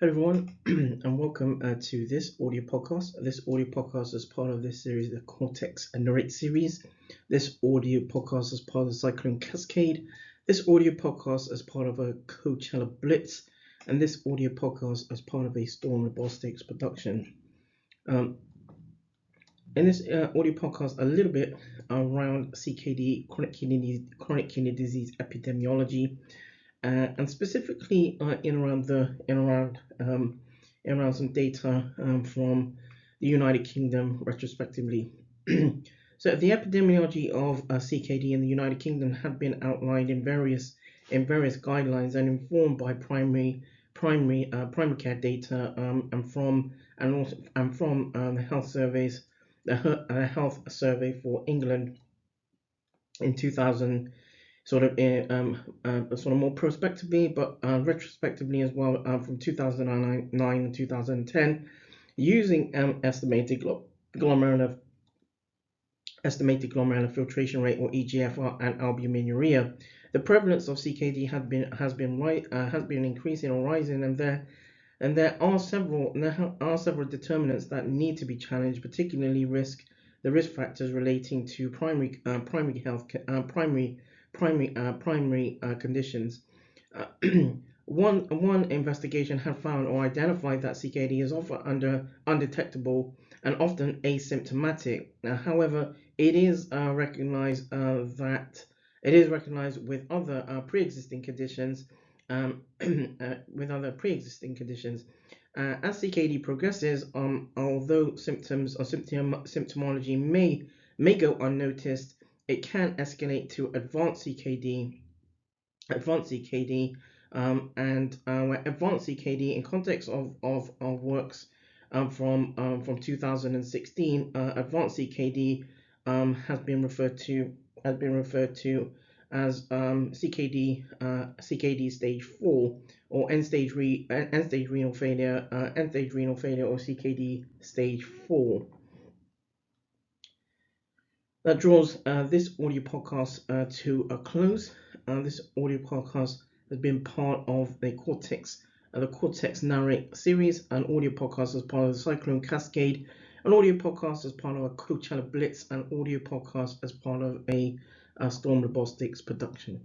Hello, everyone, and welcome to this audio podcast. This audio podcast is part of this series, the Cortex and Narrate series. This audio podcast is part of the Cyclone Cascade. This audio podcast is part of a Coachella Blitz, and this audio podcast is part of a Storm Robotics production. In this audio podcast, a little bit around CKD, chronic kidney disease epidemiology. And specifically in around some data from the United Kingdom retrospectively. So the epidemiology of CKD in the United Kingdom had been outlined in various guidelines and informed by primary care data and from the health surveys, the health survey for England in 2000, sort of more prospectively, but retrospectively as well, from 2009 and 2010, using estimated glomerular filtration rate, or EGFR, and albuminuria. The prevalence of CKD has been increasing or rising, and there are several determinants that need to be challenged, particularly the risk factors relating to primary conditions. One investigation had found or identified that CKD is often undetectable and often asymptomatic. However, it is recognized with other pre-existing conditions. As CKD progresses, although symptoms or symptomology may go unnoticed, it can escalate to advanced CKD, and where advanced CKD, in context of works from 2016, advanced CKD has been referred to as CKD stage 4, or end stage renal failure, or CKD stage 4. That draws this audio podcast to a close. This audio podcast has been part of the Cortex Narrate series, an audio podcast as part of the Cyclone Cascade, an audio podcast as part of a Coachella Blitz, and audio podcast as part of a Storm Robotics production.